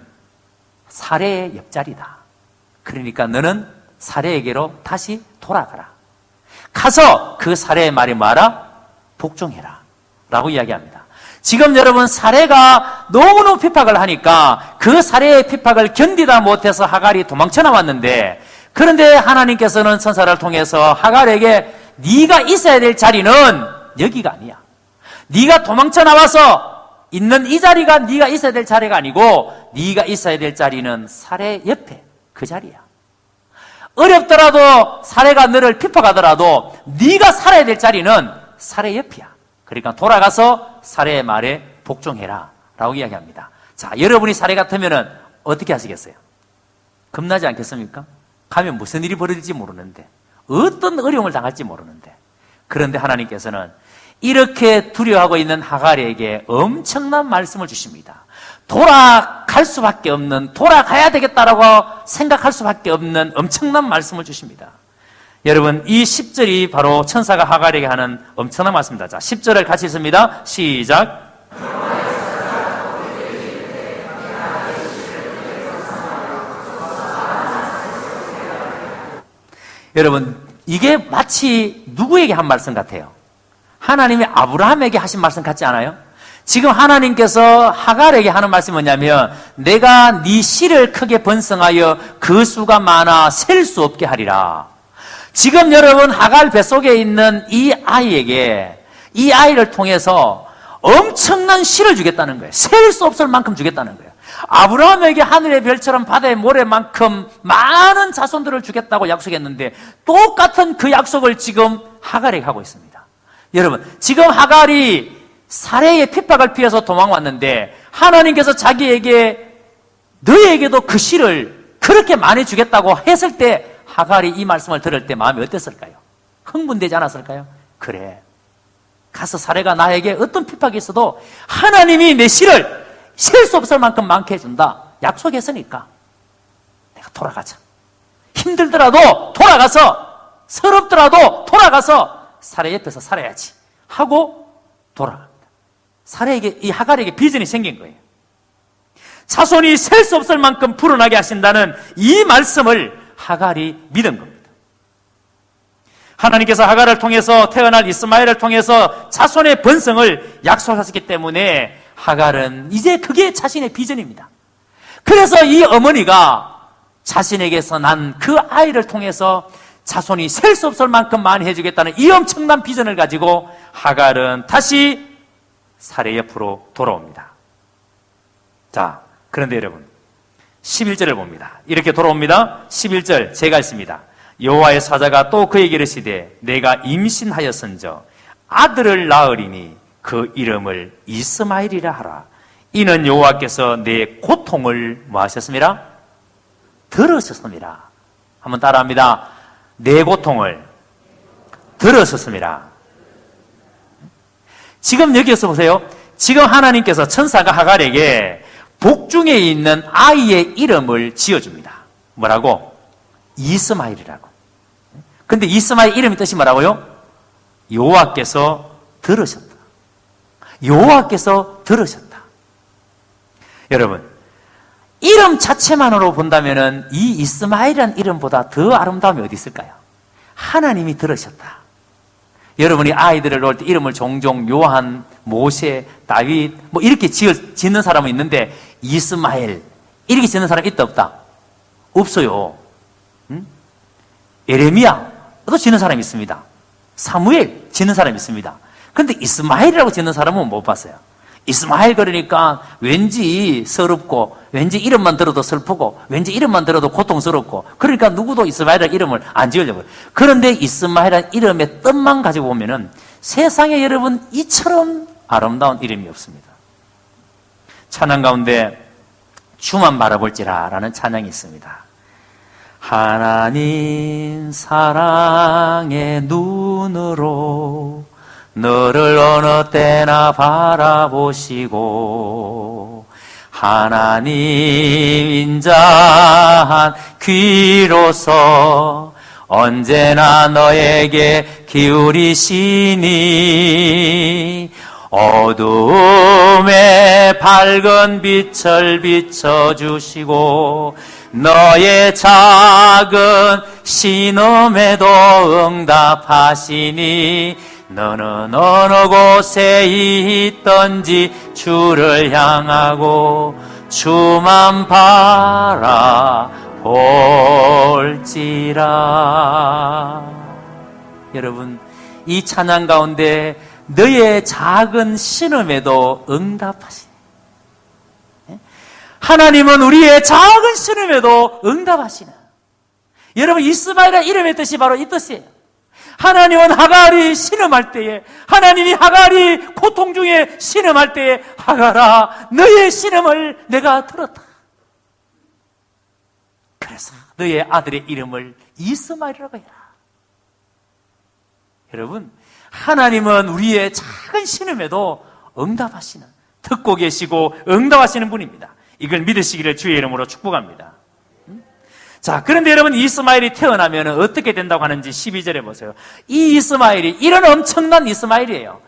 사레의 옆자리다. 그러니까 너는 사레에게로 다시 돌아가라. 가서 그 사레의 말이 뭐하라? 복종해라 라고 이야기합니다. 지금 여러분 사레가 너무너무 핍박을 하니까 그 사레의 핍박을 견디다 못해서 하갈이 도망쳐 나왔는데, 그런데 하나님께서는 천사를 통해서 하갈에게 네가 있어야 될 자리는 여기가 아니야. 네가 도망쳐 나와서 있는 이 자리가 네가 있어야 될 자리가 아니고 네가 있어야 될 자리는 사레 옆에 그 자리야. 어렵더라도 사레가 너를 핍박하더라도 네가 살아야 될 자리는 사레 옆이야. 그러니까 돌아가서 사레의 말에 복종해라 라고 이야기합니다. 자, 여러분이 사레 같으면 어떻게 하시겠어요? 겁나지 않겠습니까? 가면 무슨 일이 벌어질지 모르는데, 어떤 어려움을 당할지 모르는데, 그런데 하나님께서는 이렇게 두려워하고 있는 하갈에게 엄청난 말씀을 주십니다. 돌아갈 수밖에 없는, 돌아가야 되겠다라고 생각할 수밖에 없는 엄청난 말씀을 주십니다. 여러분, 이 10절이 바로 천사가 하갈에게 하는 엄청난 말씀입니다. 자, 10절을 같이 읽습니다. 시작. 여러분, 이게 마치 누구에게 한 말씀 같아요? 하나님이 아브라함에게 하신 말씀 같지 않아요? 지금 하나님께서 하갈에게 하는 말씀이 뭐냐면 내가 네 씨를 크게 번성하여 그 수가 많아 셀 수 없게 하리라. 지금 여러분 하갈 뱃속에 있는 이 아이에게, 이 아이를 통해서 엄청난 씨를 주겠다는 거예요. 셀 수 없을 만큼 주겠다는 거예요. 아브라함에게 하늘의 별처럼 바다의 모래만큼 많은 자손들을 주겠다고 약속했는데 똑같은 그 약속을 지금 하갈에게 하고 있습니다. 여러분, 지금 하갈이 사레의 핍박을 피해서 도망왔는데 하나님께서 자기에게 너에게도 그 씨를 그렇게 많이 주겠다고 했을 때 하갈이 이 말씀을 들을 때 마음이 어땠을까요? 흥분되지 않았을까요? 그래, 가서 사레가 나에게 어떤 핍박이 있어도 하나님이 내 씨를 셀 수 없을 만큼 많게 해준다 약속했으니까 내가 돌아가자. 힘들더라도 돌아가서, 서럽더라도 돌아가서 사레 옆에서 살아야지 하고 돌아갑니다. 사레에게, 이 하갈에게 비전이 생긴 거예요. 자손이 셀 수 없을 만큼 불어나게 하신다는 이 말씀을 하갈이 믿은 겁니다. 하나님께서 하갈을 통해서 태어날 이스마엘을 통해서 자손의 번성을 약속하셨기 때문에 하갈은 이제 그게 자신의 비전입니다. 그래서 이 어머니가 자신에게서 난 그 아이를 통해서 자손이 셀 수 없을 만큼 많이 해주겠다는 이 엄청난 비전을 가지고 하갈은 다시 사레 옆으로 돌아옵니다. 자, 그런데 여러분 11절을 봅니다. 이렇게 돌아옵니다. 11절 제가 읽습니다. 여호와의 사자가 또 그에게 이르시되 내가 임신하였은저 아들을 낳으리니 그 이름을 이스마엘이라 하라. 이는 여호와께서 내 고통을 뭐 하셨습니다? 들으셨습니다. 한번 따라합니다. 내 고통을 들으셨습니다. 지금 여기에서 보세요. 지금 하나님께서 천사가 하갈에게 복중에 있는 아이의 이름을 지어줍니다. 뭐라고? 이스마엘이라고. 근데 이스마엘 이름의 뜻이 뭐라고요? 여호와께서 들으셨다. 여호와께서 들으셨다. 여러분, 이름 자체만으로 본다면은 이 이스마엘이라는 이름보다 더 아름다움이 어디 있을까요? 하나님이 들으셨다. 여러분이 아이들을 놓을 때 이름을 종종 요한, 모세, 다윗 뭐 이렇게 짓는 사람은 있는데 이스마엘 이렇게 짓는 사람 있다 없다? 없어요. 에레미야도 짓는 사람이 있습니다. 사무엘 짓는 사람이 있습니다. 근데 이스마엘이라고 짓는 사람은 못 봤어요. 이스마엘 그러니까 왠지 서럽고 왠지 이름만 들어도 슬프고 왠지 이름만 들어도 고통스럽고 그러니까 누구도 이스마엘이라는 이름을 안 지으려고 해요. 그런데 이스마엘이라는 이름의 뜻만 가지고 보면은 세상에 여러분 이처럼 아름다운 이름이 없습니다. 찬양 가운데 주만 바라볼지라 라는 찬양이 있습니다. 하나님 사랑의 눈으로 너를 어느 때나 바라보시고 하나님 인자한 귀로서 언제나 너에게 기울이시니 어두움에 밝은 빛을 비춰주시고 너의 작은 신음에도 응답하시니 너는 어느 곳에 있던지 주를 향하고 주만 바라볼지라. 여러분, 이 찬양 가운데 너의 작은 신음에도 응답하시니, 하나님은 우리의 작은 신음에도 응답하시는, 여러분, 이스마엘의 이름의 뜻이 바로 이 뜻이에요. 하나님은 하갈이 신음할 때에, 하나님이 하갈이 고통 중에 신음할 때에, 하갈아 너의 신음을 내가 들었다. 그래서 너의 아들의 이름을 이스마엘이라고 해라. 여러분, 하나님은 우리의 작은 신음에도 응답하시는, 듣고 계시고 응답하시는 분입니다. 이걸 믿으시기를 주의 이름으로 축복합니다. 자, 그런데 여러분, 이스마엘이 태어나면 어떻게 된다고 하는지 12절에 보세요. 이 이스마엘이 이런 엄청난 이스마엘이에요.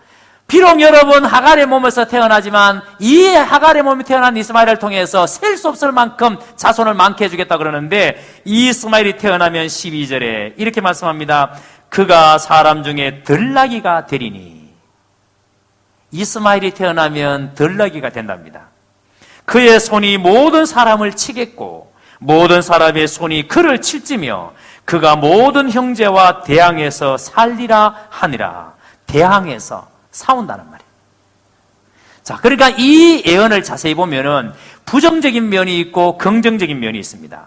비록 여러분 하갈의 몸에서 태어나지만 이 하갈의 몸이 태어난 이스마엘을 통해서 셀 수 없을 만큼 자손을 많게 해주겠다 그러는데, 이 이스마엘이 태어나면 12절에 이렇게 말씀합니다. 그가 사람 중에 덜나귀가 되리니. 이스마엘이 태어나면 덜나귀가 된답니다. 그의 손이 모든 사람을 치겠고 모든 사람의 손이 그를 칠지며 그가 모든 형제와 대항해서 살리라 하니라. 대항해서 싸운다는 말이에요. 자, 그러니까 이 예언을 자세히 보면은 부정적인 면이 있고 긍정적인 면이 있습니다.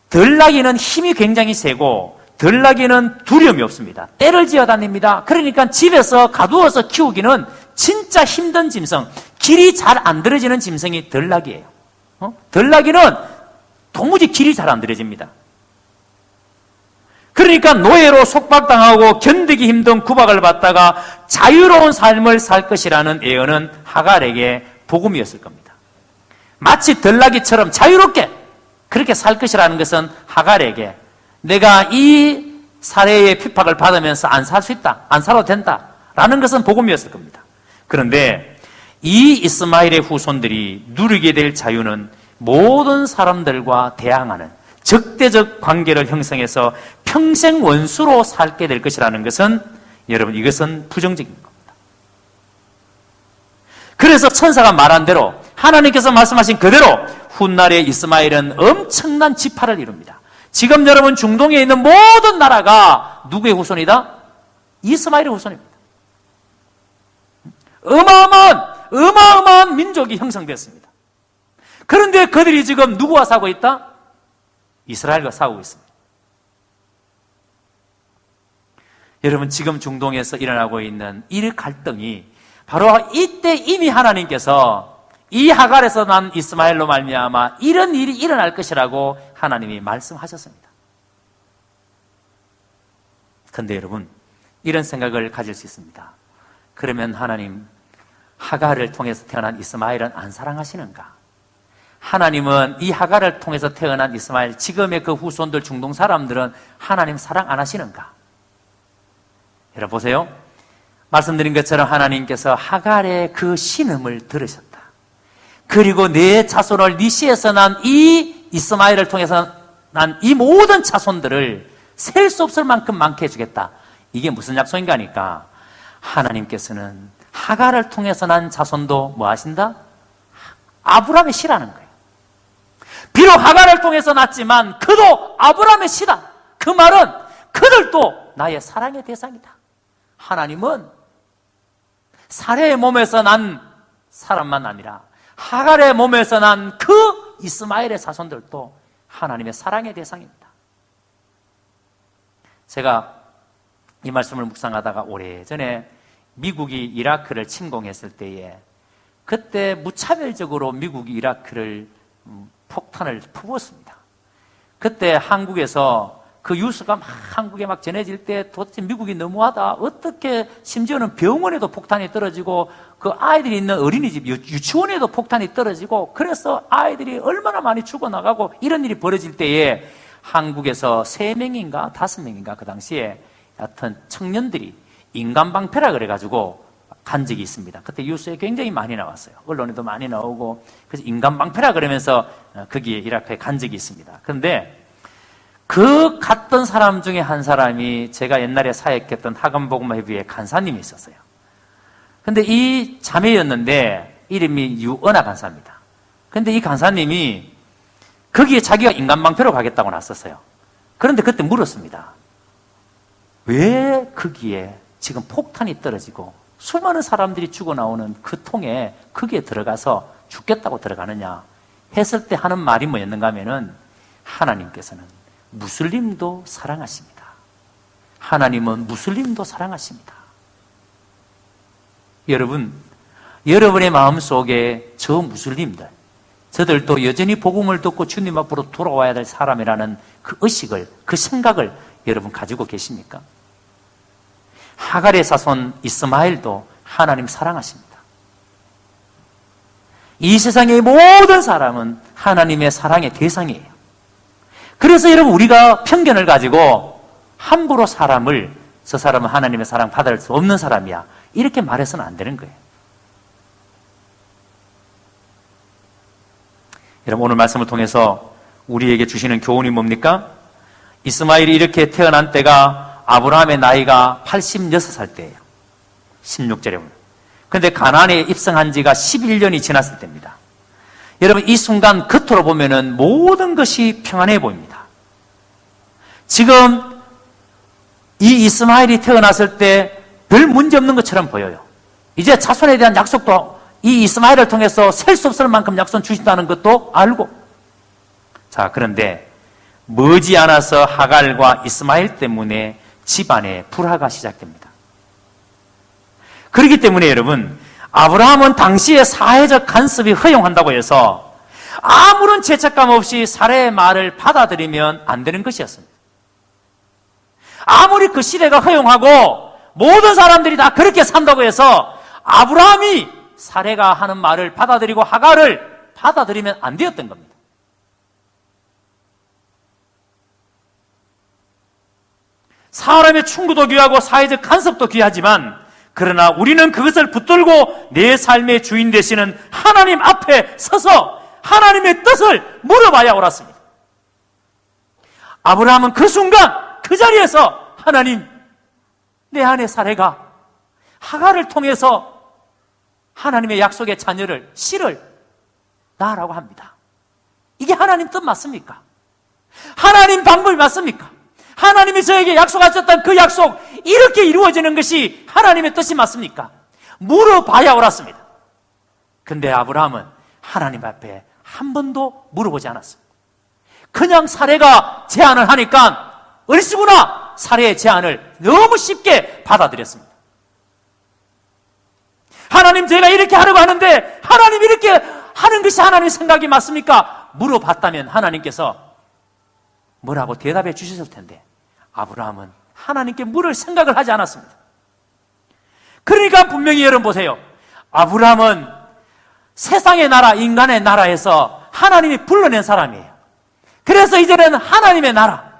덜나귀는 힘이 굉장히 세고 덜나귀는 두려움이 없습니다. 떼를 지어 다닙니다. 그러니까 집에서 가두어서 키우기는 진짜 힘든 짐승, 길이 잘 안 들어지는 짐승이 덜나귀예요. 덜나귀는 도무지 길이 잘 안 들어집니다. 그러니까 노예로 속박당하고 견디기 힘든 구박을 받다가 자유로운 삶을 살 것이라는 예언은 하갈에게 복음이었을 겁니다. 마치 덜나귀처럼 자유롭게 그렇게 살 것이라는 것은 하갈에게 내가 이 사례의 핍박을 받으면서 안 살 수 있다, 안 살아도 된다라는 것은 복음이었을 겁니다. 그런데 이 이스마엘의 후손들이 누리게 될 자유는 모든 사람들과 대항하는 적대적 관계를 형성해서 평생 원수로 살게 될 것이라는 것은, 여러분, 이것은 부정적인 겁니다. 그래서 천사가 말한 대로, 하나님께서 말씀하신 그대로 훗날에 이스마엘은 엄청난 지파를 이룹니다. 지금 여러분 중동에 있는 모든 나라가 누구의 후손이다? 이스마엘의 후손입니다. 어마어마한 민족이 형성됐습니다. 그런데 그들이 지금 누구와 싸우고 있다? 이스라엘과 싸우고 있습니다. 여러분, 지금 중동에서 일어나고 있는 이 갈등이 바로 이때 이미 하나님께서 이 하갈에서 난 이스마엘로 말미암아 이런 일이 일어날 것이라고 하나님이 말씀하셨습니다. 그런데 여러분, 이런 생각을 가질 수 있습니다. 그러면 하나님, 하갈을 통해서 태어난 이스마엘은 안 사랑하시는가? 하나님은 이 하갈을 통해서 태어난 이스마엘, 지금의 그 후손들 중동 사람들은 하나님 사랑 안 하시는가? 여러분 보세요. 말씀드린 것처럼 하나님께서 하갈의 그 신음을 들으셨다. 그리고 내 자손을 네 씨에서 난 이 이스마엘을 통해서 난 이 모든 자손들을 셀 수 없을 만큼 많게 해주겠다. 이게 무슨 약속인가 하니까 하나님께서는 하갈을 통해서 난 자손도 뭐 하신다? 아브라함의 씨라는 거예요. 비록 하갈을 통해서 났지만 그도 아브라함의 씨다. 그 말은 그들도 나의 사랑의 대상이다. 하나님은 사레의 몸에서 난 사람만 아니라 하갈의 몸에서 난 그 이스마엘의 자손들도 하나님의 사랑의 대상입니다. 제가 이 말씀을 묵상하다가 오래전에 미국이 이라크를 침공했을 때에 그때 무차별적으로 미국이 이라크를 폭탄을 퍼부었습니다. 그때 한국에서 그 뉴스가 막 한국에 막 전해질 때 도대체 미국이 너무하다. 어떻게 심지어는 병원에도 폭탄이 떨어지고 그 아이들이 있는 어린이집 유치원에도 폭탄이 떨어지고 그래서 아이들이 얼마나 많이 죽어나가고 이런 일이 벌어질 때에 한국에서 3명인가 5명인가 그 당시에 하여튼 청년들이 인간방패라 그래가지고 간 적이 있습니다. 그때 뉴스에 굉장히 많이 나왔어요. 언론에도 많이 나오고 그래서 인간방패라 그러면서 거기에 이라크에 간 적이 있습니다. 그런데 그 갔던 사람 중에 한 사람이 제가 옛날에 사역했던 하금복음회부의 간사님이 있었어요. 근데 이 자매였는데 이름이 유은하 간사입니다. 근데 이 간사님이 거기에 자기가 인간방패로 가겠다고 나섰어요. 그런데 그때 물었습니다. 왜 거기에 지금 폭탄이 떨어지고 수많은 사람들이 죽어나오는 그 통에 거기에 들어가서 죽겠다고 들어가느냐 했을 때 하는 말이 뭐였는가 하면은 하나님께서는 무슬림도 사랑하십니다. 하나님은 무슬림도 사랑하십니다. 여러분, 여러분의 마음속에 저 무슬림들, 저들도 여전히 복음을 듣고 주님 앞으로 돌아와야 될 사람이라는 그 의식을, 그 생각을 여러분 가지고 계십니까? 하갈의 자손 이스마엘도 하나님 사랑하십니다. 이 세상의 모든 사람은 하나님의 사랑의 대상이에요. 그래서 여러분 우리가 편견을 가지고 함부로 사람을 저 사람은 하나님의 사랑 받을 수 없는 사람이야 이렇게 말해서는 안 되는 거예요. 여러분 오늘 말씀을 통해서 우리에게 주시는 교훈이 뭡니까? 이스마엘이 이렇게 태어난 때가 아브라함의 나이가 86살 때예요. 16절에 보면. 그런데 가나안에 입성한 지가 11년이 지났을 때입니다. 여러분 이 순간 겉으로 보면은 모든 것이 평안해 보입니다. 지금 이 이스마엘이 태어났을 때 별 문제 없는 것처럼 보여요. 이제 자손에 대한 약속도 이 이스마엘을 통해서 셀 수 없을 만큼 약속 주신다는 것도 알고. 자, 그런데 머지않아서 하갈과 이스마엘 때문에 집안에 불화가 시작됩니다. 그렇기 때문에 여러분 아브라함은 당시에 사회적 간섭이 허용한다고 해서 아무런 죄책감 없이 사례의 말을 받아들이면 안 되는 것이었습니다. 아무리 그 시대가 허용하고 모든 사람들이 다 그렇게 산다고 해서 아브라함이 사례가 하는 말을 받아들이고 하갈을 받아들이면 안 되었던 겁니다. 사람의 충고도 귀하고 사회적 간섭도 귀하지만 그러나 우리는 그것을 붙들고 내 삶의 주인 되시는 하나님 앞에 서서 하나님의 뜻을 물어봐야 옳았습니다. 아브라함은 그 순간 그 자리에서 하나님, 내 안의 사례가 하갈을 통해서 하나님의 약속의 자녀를 씨를 낳으라고 합니다. 이게 하나님 뜻 맞습니까? 하나님 방법이 맞습니까? 하나님이 저에게 약속하셨던 그 약속 이렇게 이루어지는 것이 하나님의 뜻이 맞습니까? 물어봐야 옳았습니다. 근데 아브라함은 하나님 앞에 한 번도 물어보지 않았습니다. 그냥 사례가 제안을 하니까 얼씨구나 사례의 제안을 너무 쉽게 받아들였습니다. 하나님 제가 이렇게 하려고 하는데 하나님 이렇게 하는 것이 하나님의 생각이 맞습니까? 물어봤다면 하나님께서 뭐라고 대답해 주셨을 텐데 아브라함은 하나님께 물을 생각을 하지 않았습니다. 그러니까 분명히 여러분 보세요. 아브라함은 세상의 나라, 인간의 나라에서 하나님이 불러낸 사람이에요. 그래서 이제는 하나님의 나라,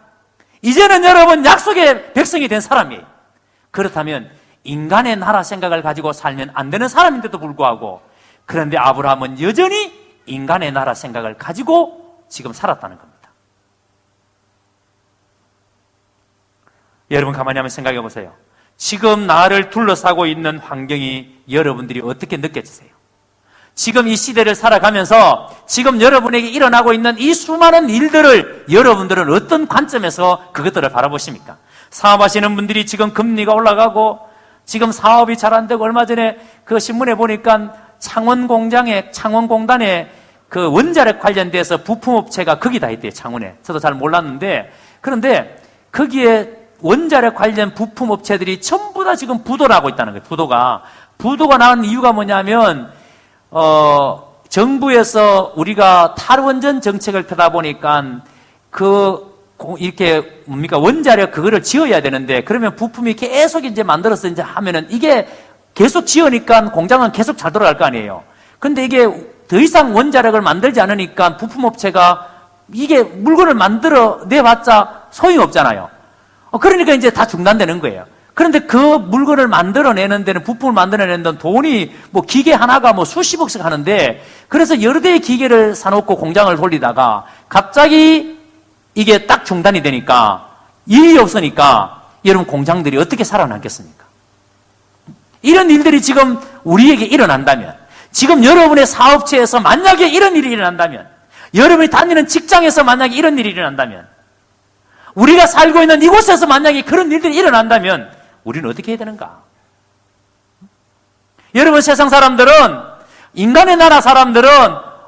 이제는 여러분 약속의 백성이 된 사람이에요. 그렇다면 인간의 나라 생각을 가지고 살면 안 되는 사람인데도 불구하고 그런데 아브라함은 여전히 인간의 나라 생각을 가지고 지금 살았다는 겁니다. 여러분 가만히 한번 생각해 보세요. 지금 나를 둘러싸고 있는 환경이 여러분들이 어떻게 느껴지세요? 지금 이 시대를 살아가면서 지금 여러분에게 일어나고 있는 이 수많은 일들을 여러분들은 어떤 관점에서 그것들을 바라보십니까? 사업하시는 분들이 지금 금리가 올라가고 지금 사업이 잘 안 되고 얼마 전에 그 신문에 보니까 창원공단에 그 원자력 관련돼서 부품업체가 거기 다 있대요. 창원에. 저도 잘 몰랐는데 그런데 거기에 원자력 관련 부품업체들이 전부 다 지금 부도를 하고 있다는 거예요. 부도가 나온 이유가 뭐냐면 정부에서 우리가 탈원전 정책을 펴다 보니까 이렇게 뭡니까 원자력 그거를 지어야 되는데, 그러면 부품이 계속 이제 만들어서 이제 하면은 이게 계속 지으니까 공장은 계속 잘 돌아갈 거 아니에요. 근데 이게 더 이상 원자력을 만들지 않으니까 부품업체가 이게 물건을 만들어 내봤자 소용이 없잖아요. 그러니까 이제 다 중단되는 거예요. 그런데 그 물건을 만들어내는 데는, 부품을 만들어내는 데는 돈이 뭐 기계 하나가 뭐 수십억씩 하는데, 그래서 여러 대의 기계를 사놓고 공장을 돌리다가 갑자기 이게 딱 중단이 되니까 일이 없으니까 여러분 공장들이 어떻게 살아남겠습니까? 이런 일들이 지금 우리에게 일어난다면, 지금 여러분의 사업체에서 만약에 이런 일이 일어난다면, 여러분이 다니는 직장에서 만약에 이런 일이 일어난다면, 우리가 살고 있는 이곳에서 만약에 그런 일들이 일어난다면 우리는 어떻게 해야 되는가? 여러분, 세상 사람들은, 인간의 나라 사람들은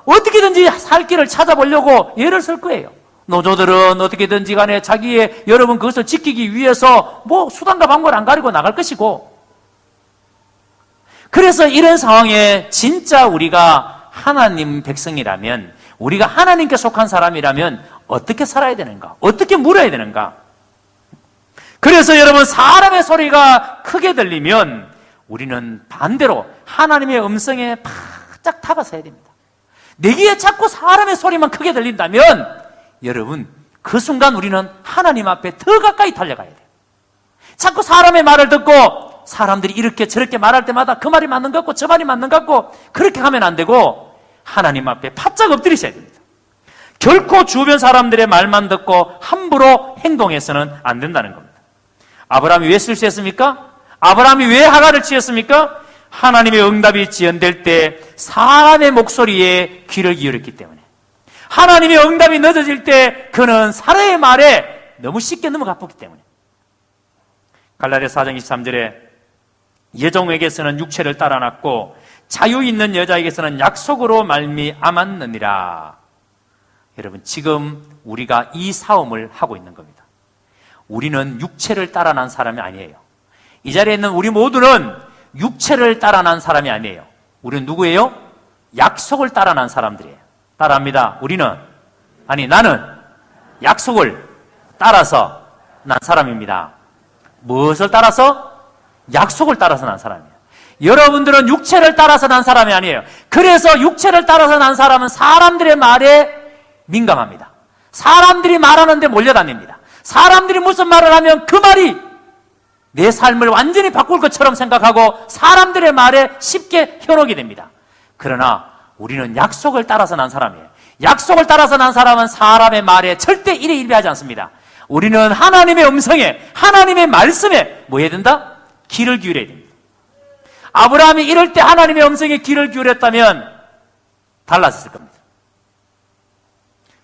어떻게든지 살 길을 찾아보려고 애를 쓸 거예요. 노조들은 어떻게든지 간에 자기의, 여러분 그것을 지키기 위해서 뭐 수단과 방법을 안 가리고 나갈 것이고, 그래서 이런 상황에 진짜 우리가 하나님 백성이라면, 우리가 하나님께 속한 사람이라면 어떻게 살아야 되는가? 어떻게 물어야 되는가? 그래서 여러분, 사람의 소리가 크게 들리면 우리는 반대로 하나님의 음성에 바짝 다가서야 됩니다. 내 귀에 자꾸 사람의 소리만 크게 들린다면 여러분, 그 순간 우리는 하나님 앞에 더 가까이 달려가야 돼요. 자꾸 사람의 말을 듣고 사람들이 이렇게 저렇게 말할 때마다 그 말이 맞는 것 같고 저 말이 맞는 것 같고 그렇게 하면 안 되고 하나님 앞에 바짝 엎드리셔야 됩니다. 결코 주변 사람들의 말만 듣고 함부로 행동해서는 안 된다는 겁니다. 아브라함이 왜 실수했습니까? 아브라함이 왜 하갈을 취했습니까? 하나님의 응답이 지연될 때 사람의 목소리에 귀를 기울였기 때문에, 하나님의 응답이 늦어질 때 그는 사람의 말에 너무 쉽게 넘어갔기 때문에. 갈라디아서 4장 23절에 여종에게서는 육체를 따라놨고 자유 있는 여자에게서는 약속으로 말미암았느니라. 여러분, 지금 우리가 이 싸움을 하고 있는 겁니다. 우리는 육체를 따라난 사람이 아니에요. 이 자리에 있는 우리 모두는 육체를 따라난 사람이 아니에요. 우리는 누구예요? 약속을 따라난 사람들이에요. 따라합니다. 나는 약속을 따라서 난 사람입니다. 무엇을 따라서? 약속을 따라서 난 사람이에요. 여러분들은 육체를 따라서 난 사람이 아니에요. 그래서 육체를 따라서 난 사람은 사람들의 말에 민감합니다. 사람들이 말하는데 몰려다닙니다. 사람들이 무슨 말을 하면 그 말이 내 삶을 완전히 바꿀 것처럼 생각하고 사람들의 말에 쉽게 현혹이 됩니다. 그러나 우리는 약속을 따라서 난 사람이에요. 약속을 따라서 난 사람은 사람의 말에 절대 일희일비하지 않습니다. 우리는 하나님의 음성에, 하나님의 말씀에 뭐 해야 된다? 귀를 기울여야 됩니다. 아브라함이 이럴 때 하나님의 음성에 귀를 기울였다면 달라졌을 겁니다.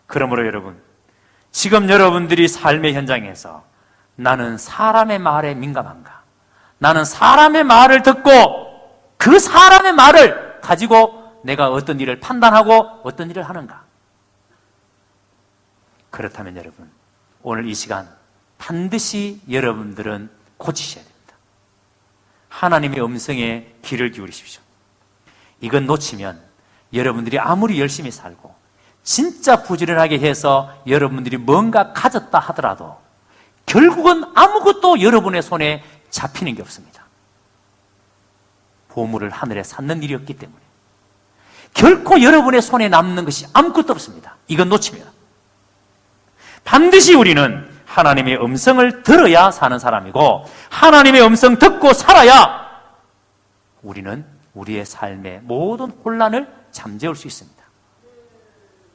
그러므로 여러분, 지금 여러분들이 삶의 현장에서 나는 사람의 말에 민감한가? 나는 사람의 말을 듣고 그 사람의 말을 가지고 내가 어떤 일을 판단하고 어떤 일을 하는가? 그렇다면 여러분, 오늘 이 시간 반드시 여러분들은 고치셔야 됩니다. 하나님의 음성에 귀를 기울이십시오. 이건 놓치면 여러분들이 아무리 열심히 살고 진짜 부지런하게 해서 여러분들이 뭔가 가졌다 하더라도 결국은 아무것도 여러분의 손에 잡히는 게 없습니다. 보물을 하늘에 샀는 일이 없기 때문에 결코 여러분의 손에 남는 것이 아무것도 없습니다. 이건 놓치면 반드시 우리는 하나님의 음성을 들어야 사는 사람이고, 하나님의 음성 듣고 살아야 우리는 우리의 삶의 모든 혼란을 잠재울 수 있습니다.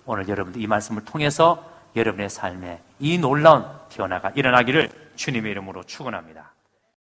오늘 여러분들 이 말씀을 통해서 여러분의 삶에 이 놀라운 변화가 일어나기를 주님의 이름으로 축원합니다.